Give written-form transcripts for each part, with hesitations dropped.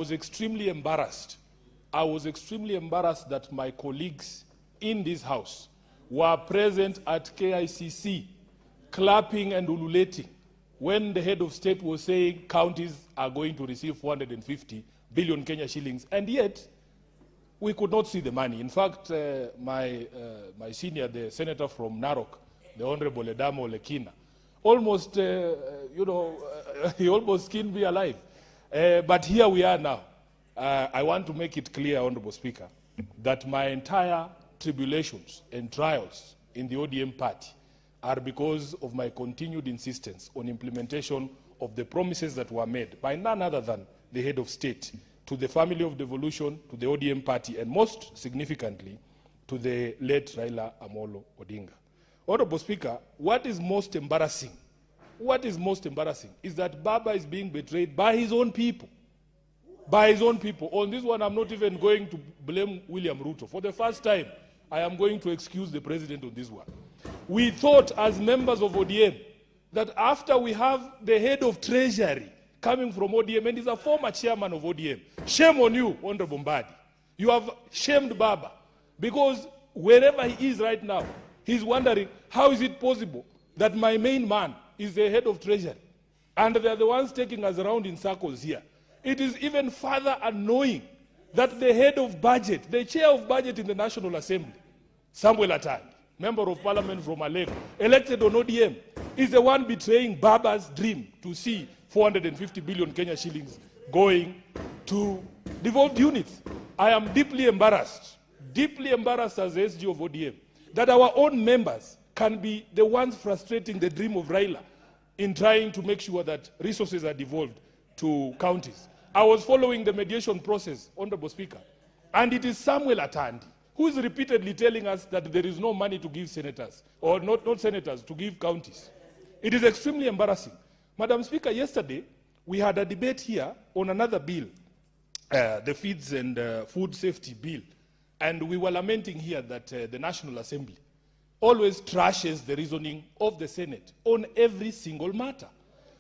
was extremely embarrassed. I was extremely embarrassed that my colleagues in this house were present at KICC, clapping and ululating when the head of state was saying counties are going to receive 450 billion Kenya shillings, and yet we could not see the money. In fact, my senior, the senator from Narok, the Honorable Edamo Lekina, almost, he almost skinned me alive. But here we are now. I want to make it clear, Honorable Speaker, that my entire tribulations and trials in the ODM party are because of my continued insistence on implementation of the promises that were made by none other than the head of state to the family of devolution, to the ODM party, and most significantly, to the late RAILA Amolo Odinga. Honorable Speaker, what is most embarrassing is that Baba is being betrayed by his own people. By his own people. On this one, I'm not even going to blame William Ruto. For the first time, I am going to excuse the president on this one. We thought as members of ODM that after we have the head of treasury coming from ODM, and he's a former chairman of ODM, shame on you, Honorable Mbadi. You have shamed Baba, because wherever he is right now, he's wondering, how is it possible that my main man is the head of treasury, and they're the ones taking us around in circles here? It is even further annoying that the head of budget, the chair of budget in the National Assembly, Samuel Atandi, member of parliament from Alego, elected on ODM, is the one betraying Baba's dream to see 450 billion Kenya shillings going to devolved units. I am deeply embarrassed as the SG of ODM, that our own members can be the ones frustrating the dream of RAILA in trying to make sure that resources are devolved to counties. I was following the mediation process, Honorable Speaker, and it is Samuel Atandi who is repeatedly telling us that there is no money to give senators, or not senators, to give counties. It is extremely embarrassing. Madam Speaker, yesterday we had a debate here on another bill, the Feeds and Food Safety Bill, and we were lamenting here that the National Assembly always trashes the reasoning of the Senate on every single matter.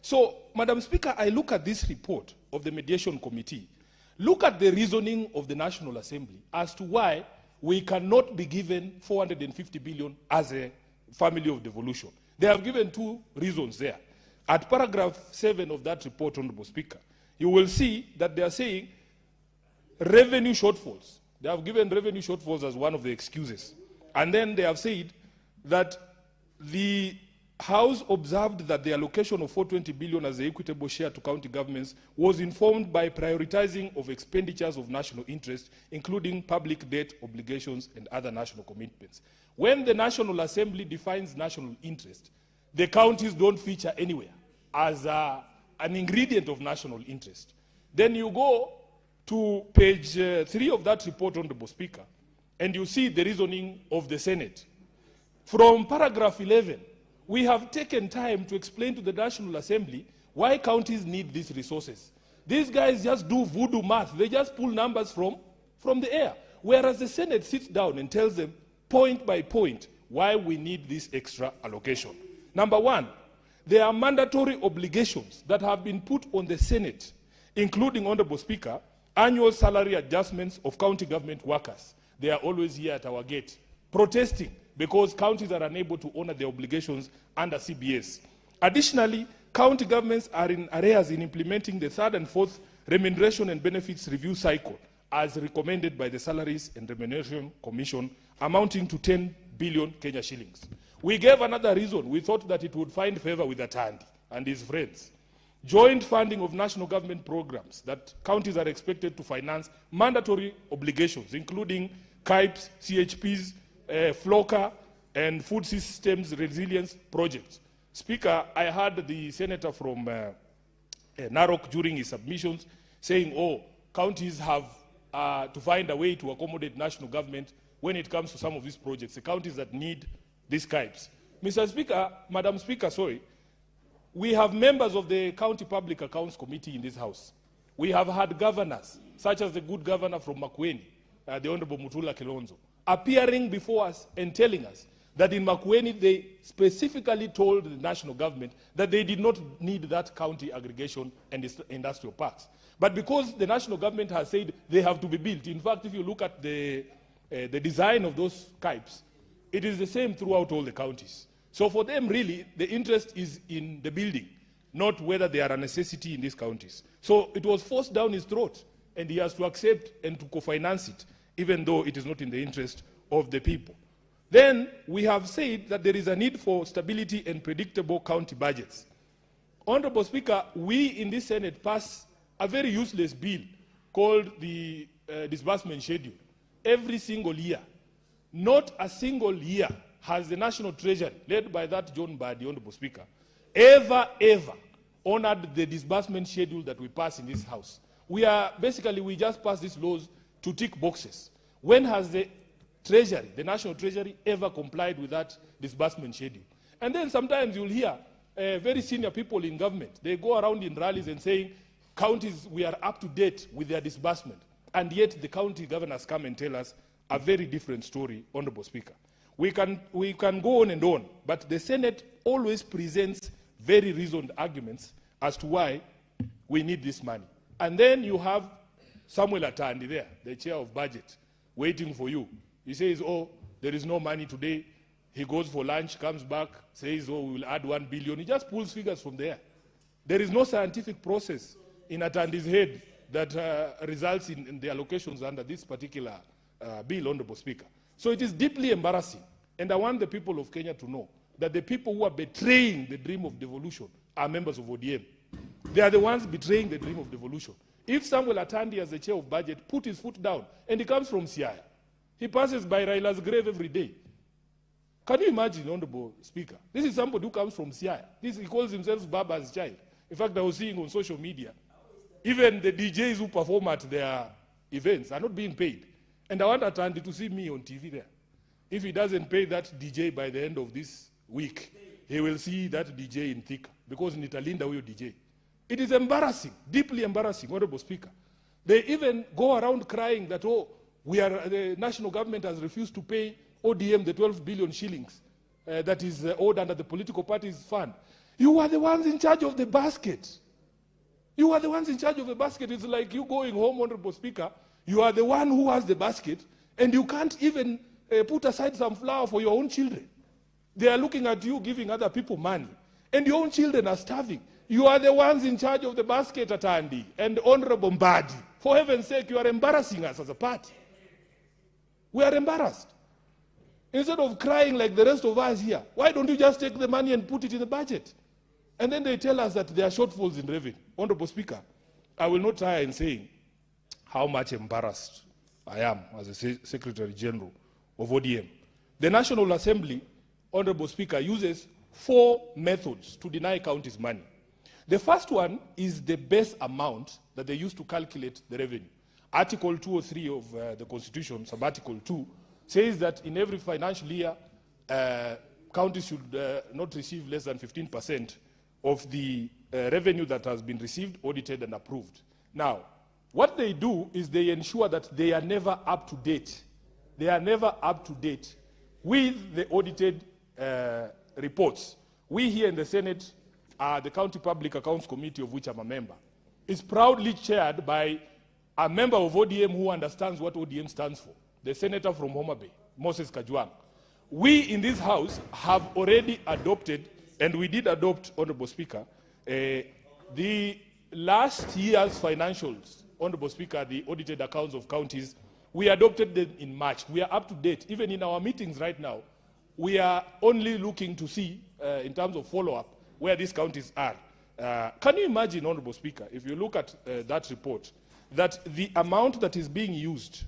So, Madam Speaker, I look at this report of the Mediation Committee, look at the reasoning of the National Assembly as to why we cannot be given 450 billion as a family of devolution. They have given two reasons there. At paragraph 7 of that report, Honorable Speaker, you will see that they are saying revenue shortfalls. They have given revenue shortfalls as one of the excuses. And then they have said that the House observed that the allocation of 420 billion as the equitable share to county governments was informed by prioritizing of expenditures of national interest, including public debt obligations and other national commitments. When the National Assembly defines national interest, the counties don't feature anywhere as an ingredient of national interest. Then you go to page 3 of that report, Honorable Speaker, and you see the reasoning of the Senate. From paragraph 11, we have taken time to explain to the National Assembly why counties need these resources. These guys just do voodoo math. They just pull numbers from the air. Whereas the Senate sits down and tells them point by point why we need this extra allocation. Number one, there are mandatory obligations that have been put on the Senate, including, Honorable Speaker, annual salary adjustments of county government workers. They are always here at our gate, protesting because counties are unable to honor their obligations under CBS. Additionally, county governments are in arrears in implementing the third and fourth remuneration and benefits review cycle, as recommended by the Salaries and Remuneration Commission, amounting to 10 billion Kenya shillings. We gave another reason. We thought that it would find favor with Atandi and his friends. Joint funding of national government programs that counties are expected to finance mandatory obligations, including KIPES, CHPs, FLOCA, and food systems resilience projects. Speaker, I heard the senator from Narok during his submissions saying, oh, counties have to find a way to accommodate national government when it comes to some of these projects, the counties that need these KIPES. Mr. Speaker, Madam Speaker, sorry, we have members of the County Public Accounts Committee in this House. We have had governors, such as the good governor from Makueni, the Honorable Mutula Kilonzo, appearing before us and telling us that in Makueni they specifically told the national government that they did not need that county aggregation and industrial parks. But because the national government has said they have to be built, in fact, if you look at the design of those KIPes, it is the same throughout all the counties. So for them, really, the interest is in the building, not whether they are a necessity in these counties. So it was forced down his throat, and he has to accept and to co-finance it, even though it is not in the interest of the people. Then we have said that there is a need for stability and predictable county budgets. Honorable Speaker, we in this Senate passed a very useless bill called the disbursement schedule. Every single year, not a single year has the National Treasury, led by that John Badi, Honorable Speaker, ever honored the disbursement schedule that we pass in this House. We just pass these laws to tick boxes. When has the Treasury, the National Treasury, ever complied with that disbursement schedule? And then sometimes you'll hear very senior people in government, they go around in rallies and saying, counties, we are up to date with their disbursement. And yet the county governors come and tell us a very different story, Honorable Speaker. We can go on and on, but the Senate always presents very reasoned arguments as to why we need this money. And then you have Samuel Atandi there, the chair of budget, waiting for you. He says, oh, there is no money today. He goes for lunch, comes back, says, oh, we will add 1 billion. He just pulls figures from there. There is no scientific process in Atandi's head that results in the allocations under this particular bill, Honorable Speaker. So it is deeply embarrassing. And I want the people of Kenya to know that the people who are betraying the dream of devolution are members of ODM. They are the ones betraying the dream of devolution. If Samuel Atandi, as the chair of budget, put his foot down, and he comes from Siaya, he passes by RAILA's grave every day. Can you imagine, Honorable Speaker? This is somebody who comes from Siaya. He calls himself Baba's child. In fact, I was seeing on social media, even the DJs who perform at their events are not being paid. And I want Atandi to see me on TV there. If he doesn't pay that DJ by the end of this week, he will see that DJ in Thika, because Nitalinda will DJ. It is embarrassing, deeply embarrassing, Honorable Speaker. They even go around crying that, oh, the national government has refused to pay ODM the 12 billion shillings that is owed under the political parties fund. You are the ones in charge of the basket. You are the ones in charge of the basket. It's like you going home, Honorable Speaker. You are the one who has the basket, and you can't even put aside some flour for your own children. They are looking at you giving other people money, and your own children are starving. You are the ones in charge of the basket, Atandi, and Honorable Mbadi. For heaven's sake, you are embarrassing us as a party. We are embarrassed. Instead of crying like the rest of us here, why don't you just take the money and put it in the budget? And then they tell us that there are shortfalls in revenue. Honorable Speaker, I will not tire in saying how much embarrassed I am as a Secretary General of ODM. The National Assembly, Honorable Speaker, uses 4 methods to deny counties money. The first one is the base amount that they use to calculate the revenue. Article 203 of the Constitution, sub-article 2, says that in every financial year, counties should not receive less than 15% of the revenue that has been received, audited, and approved. Now, what they do is they ensure that they are never up to date. They are never up to date with the audited reports. We here in the Senate, the County Public Accounts Committee, of which I'm a member, is proudly chaired by a member of ODM who understands what ODM stands for, the senator from Homa Bay, Moses Kajwang. We in this House have already adopted, and we did adopt, Honorable Speaker, the last year's financials, Honorable Speaker, the audited accounts of counties. We adopted them in March. We are up to date. Even in our meetings right now, we are only looking to see, in terms of follow-up, where these counties are. Can you imagine, Honorable Speaker, if you look at that report, that the amount that is being used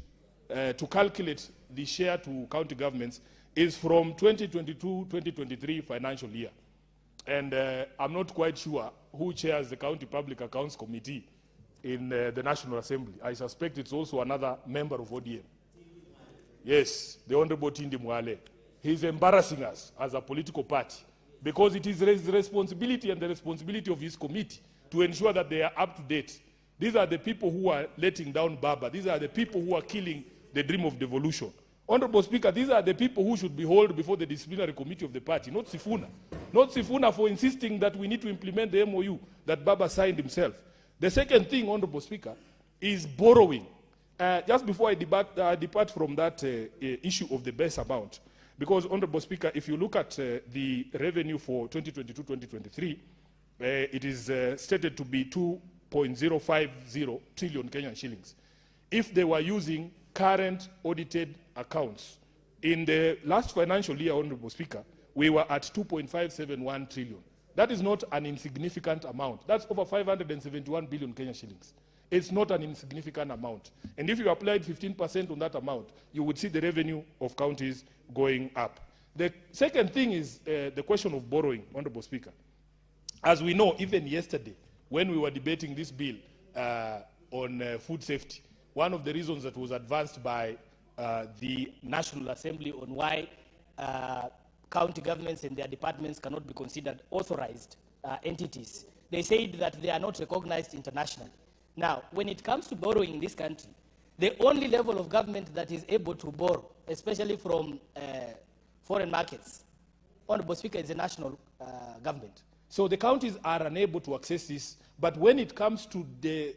to calculate the share to county governments is from 2022-2023 financial year. And I'm not quite sure who chairs the County Public Accounts Committee in the National Assembly. I suspect it's also another member of ODM. Yes, the Honorable Tindi Mwale. He's embarrassing us as a political party because it is his responsibility and the responsibility of his committee to ensure that they are up to date. These are the people who are letting down Baba. These are the people who are killing the dream of devolution. Honorable Speaker, these are the people who should be held before the disciplinary committee of the party, not Sifuna. Not Sifuna for insisting that we need to implement the MOU that Baba signed himself. The second thing, Honorable Speaker, is borrowing. Just before I depart from that issue of the base amount, because, Honorable Speaker, if you look at the revenue for 2022-2023, it is stated to be 2.050 trillion Kenyan shillings. If they were using current audited accounts, in the last financial year, Honorable Speaker, we were at 2.571 trillion. That is not an insignificant amount. That's over 571 billion Kenyan shillings. It's not an insignificant amount. And if you applied 15% on that amount, you would see the revenue of counties going up. The second thing is the question of borrowing, Honorable Speaker. As we know, even yesterday, when we were debating this bill on food safety, one of the reasons that was advanced by the National Assembly on why county governments and their departments cannot be considered authorized entities, they said that they are not recognized internationally. Now, when it comes to borrowing in this country, the only level of government that is able to borrow, especially from foreign markets, Honorable Speaker, is the national government. So the counties are unable to access this, but when it comes to the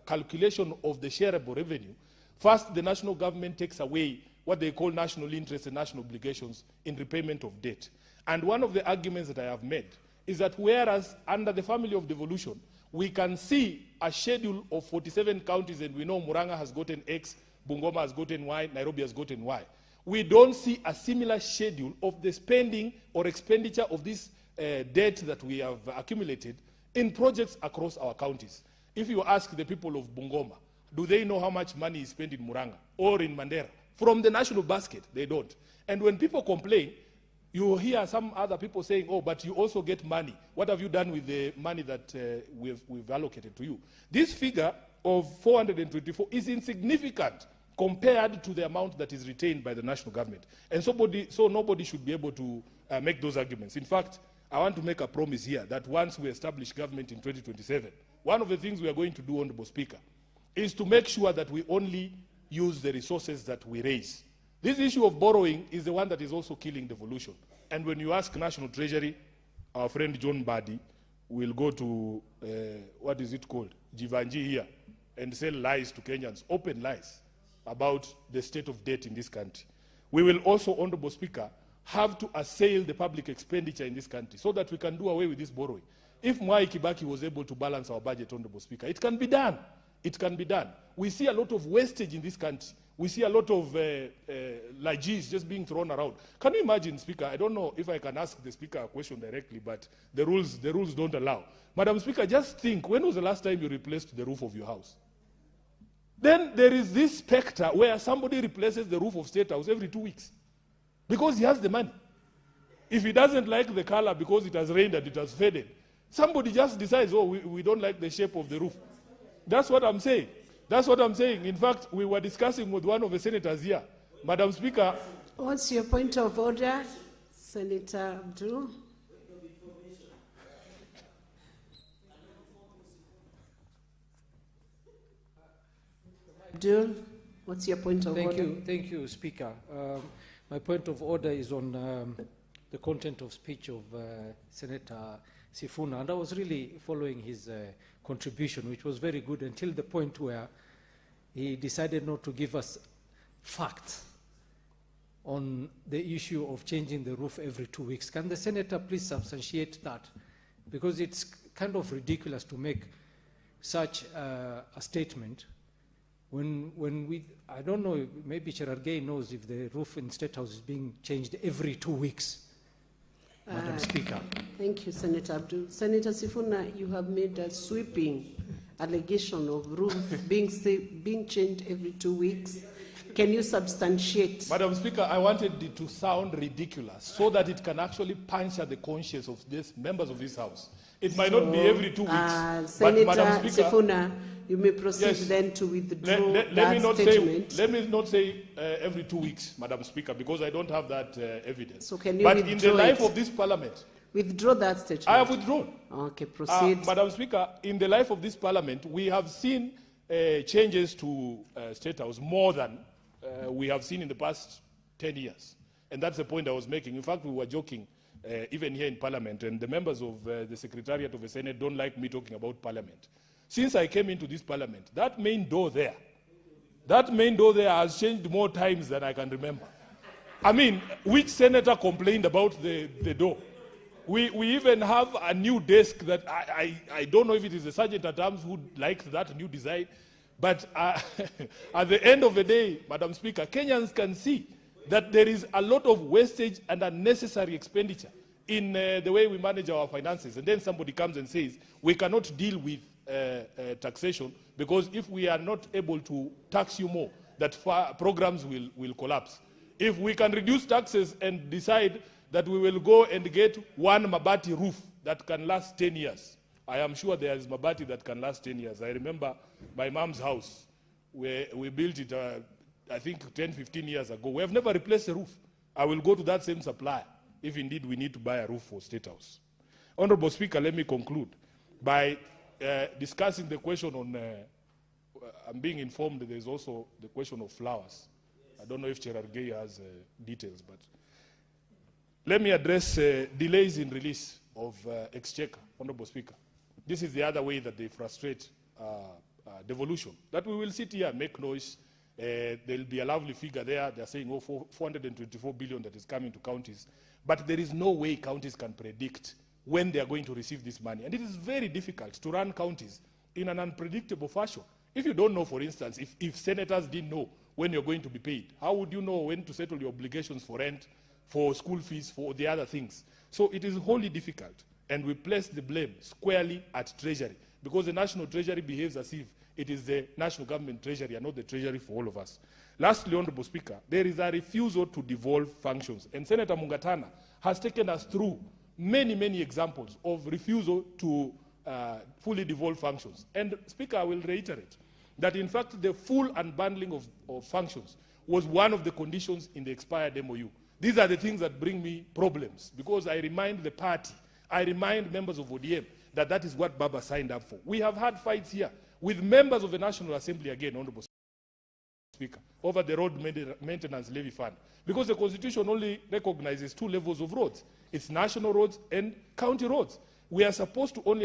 calculation of the shareable revenue, first the national government takes away what they call national interest and national obligations in repayment of debt. And one of the arguments that I have made is that whereas under the family of devolution, we can see a schedule of 47 counties, and we know Murang'a has gotten X, Bungoma has gotten Y, Nairobi has gotten Y. We don't see a similar schedule of the spending or expenditure of this debt that we have accumulated in projects across our counties. If you ask the people of Bungoma, do they know how much money is spent in Murang'a or in Mandera? From the national basket, they don't. And when people complain, you hear some other people saying, oh, but you also get money. What have you done with the money that we've allocated to you? This figure of 424 is insignificant compared to the amount that is retained by the national government. And so nobody should be able to make those arguments. In fact, I want to make a promise here that once we establish government in 2027, one of the things we are going to do, Honorable Speaker, is to make sure that we only use the resources that we raise. This issue of borrowing is the one that is also killing devolution. And when you ask National Treasury, our friend John Badi will go to, what is it called, Jivanji here, and sell lies to Kenyans, open lies about the state of debt in this country. We will also, Honorable Speaker, have to assail the public expenditure in this country so that we can do away with this borrowing. If Mwai Kibaki was able to balance our budget, Honorable Speaker, it can be done. It can be done. We see a lot of wastage in this country. We see a lot of lages just being thrown around. Can you imagine, Speaker? I don't know if I can ask the Speaker a question directly, but the rules don't allow. Madam Speaker, just think, when was the last time you replaced the roof of your house? Then there is this specter where somebody replaces the roof of State House every 2 weeks because he has the money. If he doesn't like the color because it has rained and it has faded, somebody just decides, oh, we don't like the shape of the roof. That's what I'm saying. That's what I'm saying. In fact, we were discussing with one of the senators here. Madam Speaker. What's your point of order, Senator Abdul? Abdul, what's your point of order? Thank you, Speaker. My point of order is on the content of speech of Senator Sifuna, and I was really following his contribution, which was very good until the point where he decided not to give us facts on the issue of changing the roof every 2 weeks. Can the Senator please substantiate that? Because it's kind of ridiculous to make such a statement when we, I don't know, maybe Cherargei knows if the roof in State House is being changed every 2 weeks. Madam Speaker. Thank you, Senator Abdul. Senator Sifuna, you have made a sweeping allegation of roof being changed every 2 weeks. Can you substantiate? Madam Speaker, I wanted it to sound ridiculous so that it can actually puncture the conscience of these members of this House. It might not be every 2 weeks. Senator but Madam Speaker, Sifuna, you may proceed then to withdraw that statement. Let me not say every 2 weeks, Madam Speaker, because I don't have that evidence. So can you but withdraw in the life of this Parliament, withdraw that statement. I have withdrawn. Okay, proceed. Madam Speaker, in the life of this Parliament, we have seen changes to State House more than we have seen in the past 10 years. And that's the point I was making. In fact, we were joking even here in Parliament, and the members of the Secretariat of the Senate don't like me talking about Parliament. Since I came into this Parliament, that main door there has changed more times than I can remember. I mean, which senator complained about the door? We even have a new desk that I don't know if it is the Sergeant at Arms who liked that new design, but at the end of the day, Madam Speaker, Kenyans can see that there is a lot of wastage and unnecessary expenditure in the way we manage our finances. And then somebody comes and says, we cannot deal with taxation because if we are not able to tax you more, that programs will collapse. If we can reduce taxes and decide that we will go and get one Mabati roof that can last 10 years, I am sure there is Mabati that can last 10 years. I remember my mom's house, where we built it, I think 10, 15 years ago. We have never replaced a roof. I will go to that same supplier if indeed we need to buy a roof for State House. Honorable Speaker, let me conclude by discussing the question on, I'm being informed that there's also the question of flowers. I don't know if Cherargei has details, but let me address delays in release of exchequer, Honorable Speaker. This is the other way that they frustrate devolution. That we will sit here and make noise. There'll be a lovely figure there. They're saying, oh, 424 billion that is coming to counties. But there is no way counties can predict when they are going to receive this money. And it is very difficult to run counties in an unpredictable fashion. If you don't know, for instance, if senators didn't know when you're going to be paid, how would you know when to settle your obligations for rent, for school fees, for the other things? So it is wholly difficult. And we place the blame squarely at Treasury, because the National Treasury behaves as if it is the national government treasury and not the treasury for all of us. Lastly, Honorable Speaker, there is a refusal to devolve functions. And Senator Mungatana has taken us through many, many examples of refusal to fully devolve functions. And Speaker, I will reiterate that in fact the full unbundling of functions was one of the conditions in the expired MOU. These are the things that bring me problems, because I remind the party, I remind members of ODM that that is what Baba signed up for. We have had fights here with members of the National Assembly, again, Honorable Speaker, over the road maintenance levy fund, because the Constitution only recognizes two levels of roads. It's national roads and county roads. We are supposed to only have